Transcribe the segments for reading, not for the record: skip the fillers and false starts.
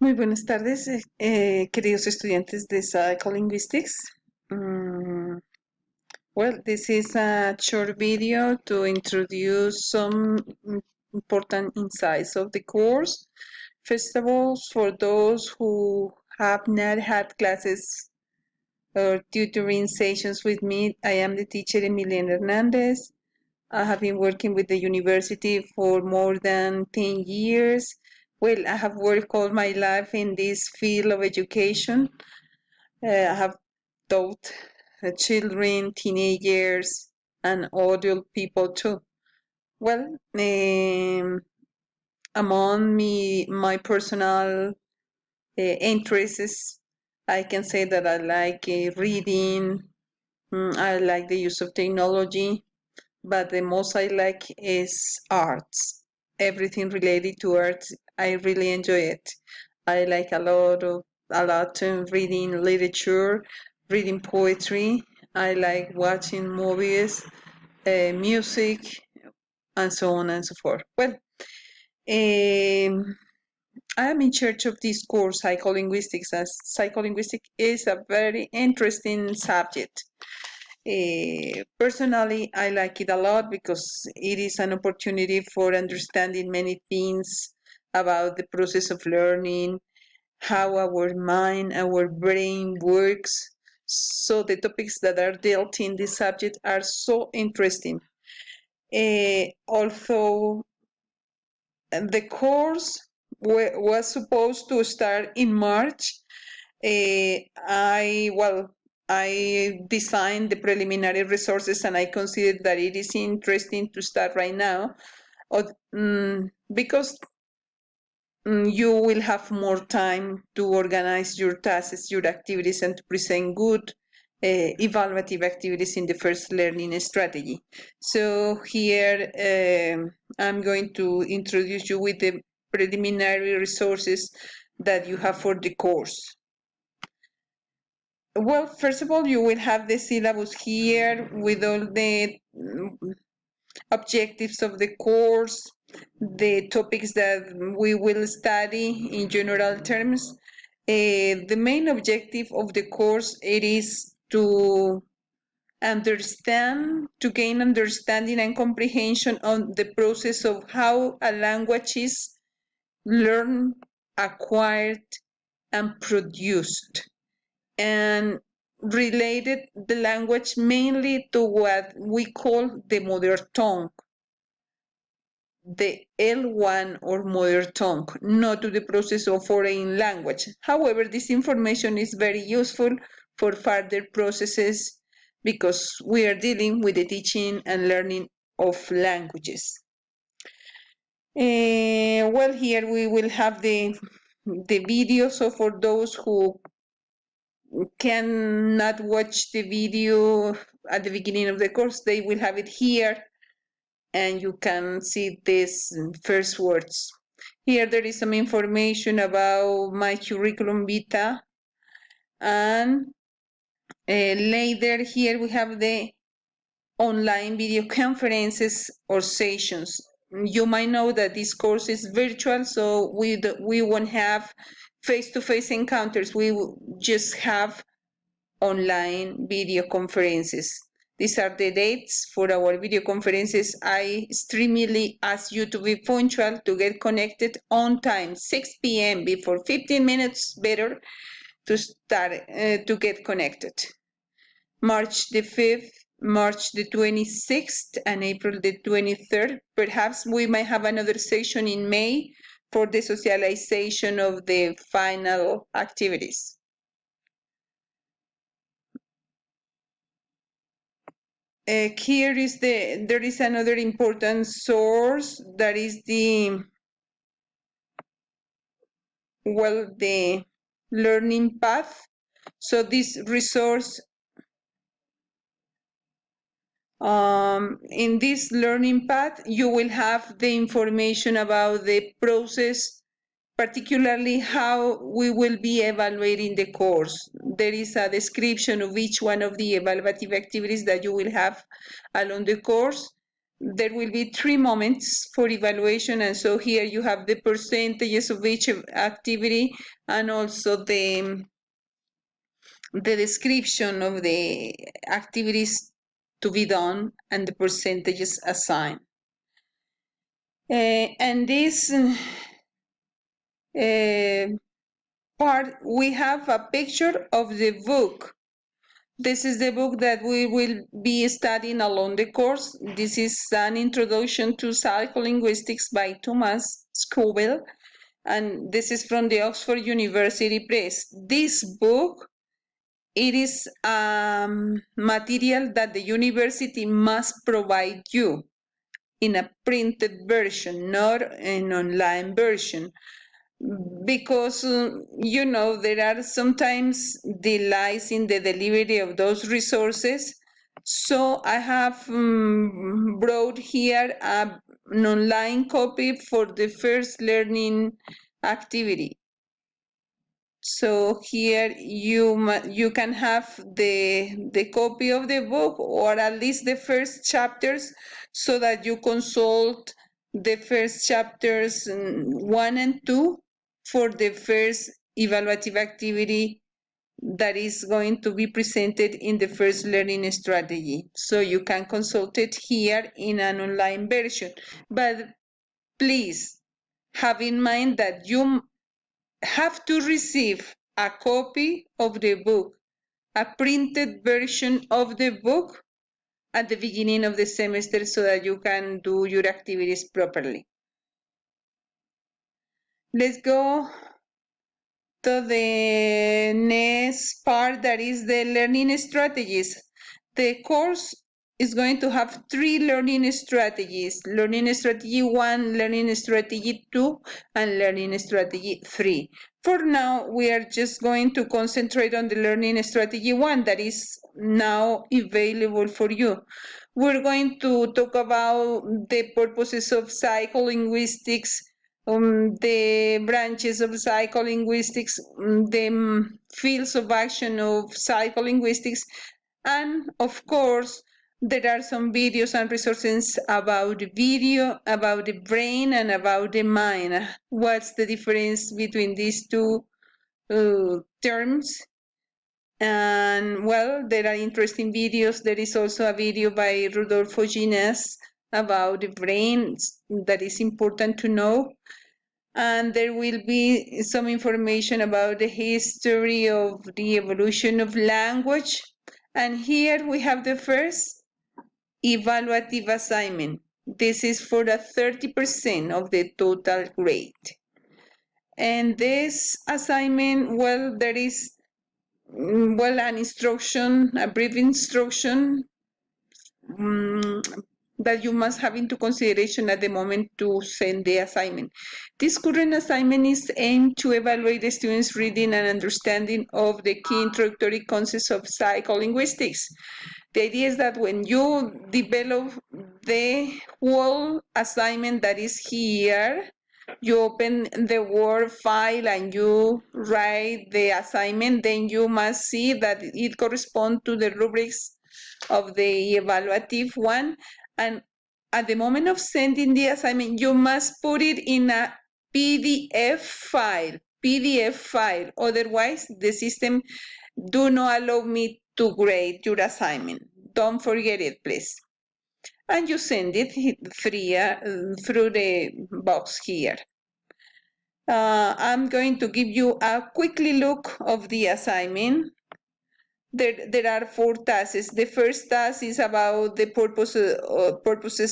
Muy buenas tardes, queridos estudiantes de Psycholinguistics. Mm, this is a short video to introduce some important insights of the course. First of all, for those who have not had classes or tutoring sessions with me, I am the teacher Emiliana Hernandez. I have been working with the university for more than 10 years. Well, I have worked all my life in this field of education. I have taught children, teenagers, and adult people too. Well, among my personal interests, I can say that I like reading, I like the use of technology, but the most I like is arts. Everything related to arts, I really enjoy it. I like a lot reading literature, reading poetry. I like watching movies, music, and so on and so forth. Well, I am in charge of this course, psycholinguistics, as psycholinguistics is a very interesting subject. Personally, I like it a lot because it is an opportunity for understanding many things about the process of learning, how our mind, our brain works. So the topics that are dealt in this subject are so interesting. Although the course was supposed to start in March, I designed the preliminary resources and I consider that it is interesting to start right now because you will have more time to organize your tasks, your activities, and to present good evaluative activities in the first learning strategy. So here I'm going to introduce you with the preliminary resources that you have for the course. Well, first of all, you will have the syllabus here with all the objectives of the course, the topics that we will study in general terms. The main objective of the course it is to gain understanding and comprehension on the process of how a language is learned, acquired, and produced, and related the language mainly to what we call the mother tongue, the L1 or mother tongue, not to the process of foreign language. However, this information is very useful for further processes because we are dealing with the teaching and learning of languages. Well, here we will have the video. So for those who cannot watch the video at the beginning of the course, they will have it here and you can see these first words. Here there is some information about my curriculum vitae, and later here we have the online video conferences or sessions. You might know that this course is virtual, so we won't have face-to-face encounters. We just have online video conferences. These are the dates for our video conferences. I extremely ask you to be punctual to get connected on time, 6 p.m. before 15 minutes better to start to get connected. March the 5th, March the 26th, and April the 23rd. Perhaps we might have another session in May for the socialization of the final activities. Here is there is another important source that is the learning path. So this resource, in this learning path, you will have the information about the process, particularly how we will be evaluating the course. There is a description of each one of the evaluative activities that you will have along the course. there will be 3 moments for evaluation, and so here you have the percentages of each activity and also the description of the activities to be done and the percentages assigned. And this part, we have a picture of the book. This is the book that we will be studying along the course. This is an introduction to psycholinguistics by Thomas Scoville, and this is from the Oxford University Press. This book, it is material that the university must provide you in a printed version, not an online version, because there are sometimes delays in the delivery of those resources. So I have brought here an online copy for the first learning activity. So here you can have the copy of the book, or at least the first chapters, so that you consult the first chapters 1 and 2 for the first evaluative activity that is going to be presented in the first learning strategy. So you can consult it here in an online version. But please have in mind that you have to receive a copy of the book, a printed version of the book at the beginning of the semester, so that you can do your activities properly. Let's go to the next part, that is the learning strategies. The course is going to have 3 learning strategies: learning strategy 1, learning strategy 2, and learning strategy 3. For now, we are just going to concentrate on the learning strategy 1 that is now available for you. We're going to talk about the purposes of psycholinguistics, the branches of psycholinguistics, the fields of action of psycholinguistics, and of course, there are some videos and resources about the video, about the brain, and about the mind. What's the difference between these two terms? And well, there are interesting videos. There is also a video by Rodolfo Gines about the brain that is important to know. And there will be some information about the history of the evolution of language. And here we have the first evaluative assignment. This is for the 30% of the total grade. And this assignment, well, there is an instruction, a brief instruction that you must have into consideration at the moment to send the assignment. This current assignment is aimed to evaluate the students' reading and understanding of the key introductory concepts of psycholinguistics. The idea is that when you develop the whole assignment that is here, you open the Word file and you write the assignment, then you must see that it corresponds to the rubrics of the evaluative one. And at the moment of sending the assignment, you must put it in a PDF file. Otherwise, the system do not allow me to grade your assignment. Don't forget it, please. And you send it through the box here. I'm going to give you a quickly look of the assignment. There are 4 tasks. The first task is about the purposes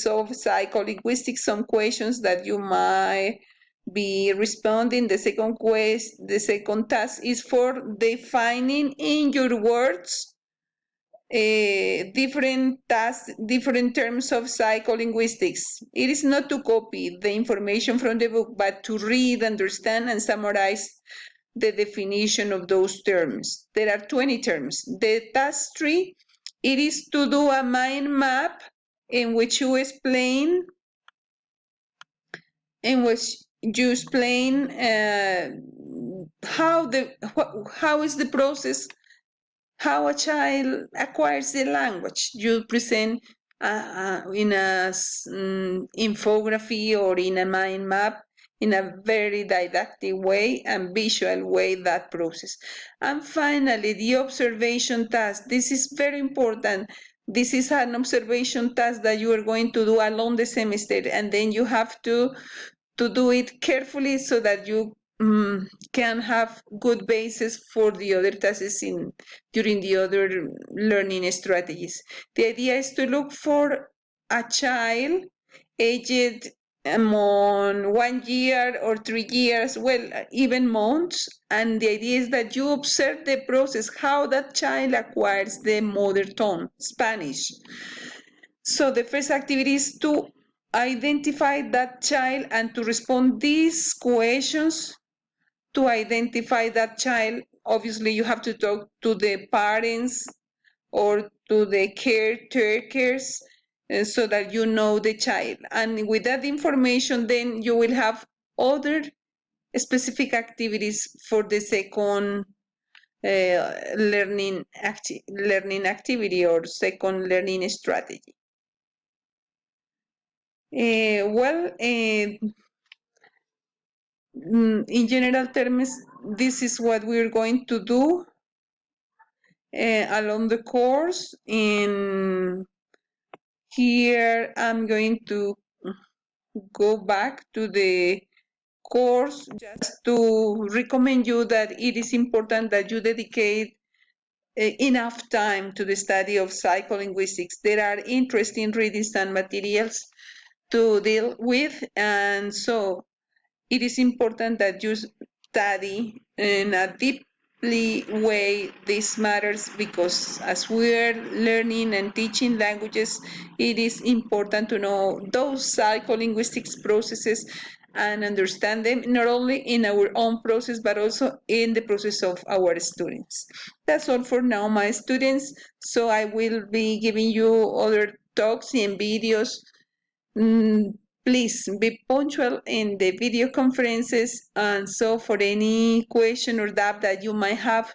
of psycholinguistics, some questions that you might be responding. The second task is for defining in your words different terms of psycholinguistics. It is not to copy the information from the book, but to read, understand, and summarize the definition of those terms. There are 20 terms. The task 3, it is to do a mind map in which you explain how is the process, how a child acquires the language. You present in a infography or in a mind map in a very didactic way and visual way that process. And finally, the observation task. This is very important. This is an observation task that you are going to do along the semester, and then you have to do it carefully so that you can have good basis for the other tasks during the other learning strategies. The idea is to look for a child aged among 1 year or 3 years, well, even months. And the idea is that you observe the process, how that child acquires the mother tongue, Spanish. So the first activity is to identify that child and to respond these questions to identify that child. Obviously, you have to talk to the parents or to the caretakers so that you know the child. And with that information, then you will have other specific activities for the second learning activity or second learning strategy. In general terms, this is what we're going to do along the course. In here, I'm going to go back to the course just to recommend you that it is important that you dedicate enough time to the study of psycholinguistics. There are interesting readings and materials to deal with, and so it is important that you study in a deeply way this matters, because as we are learning and teaching languages, it is important to know those psycholinguistics processes and understand them not only in our own process but also in the process of our students. That's all for now, my students. So I will be giving you other talks and videos. Please be punctual in the video conferences. And so for any question or doubt that you might have,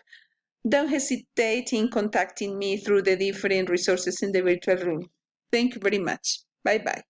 don't hesitate in contacting me through the different resources in the virtual room. Thank you very much. Bye-bye.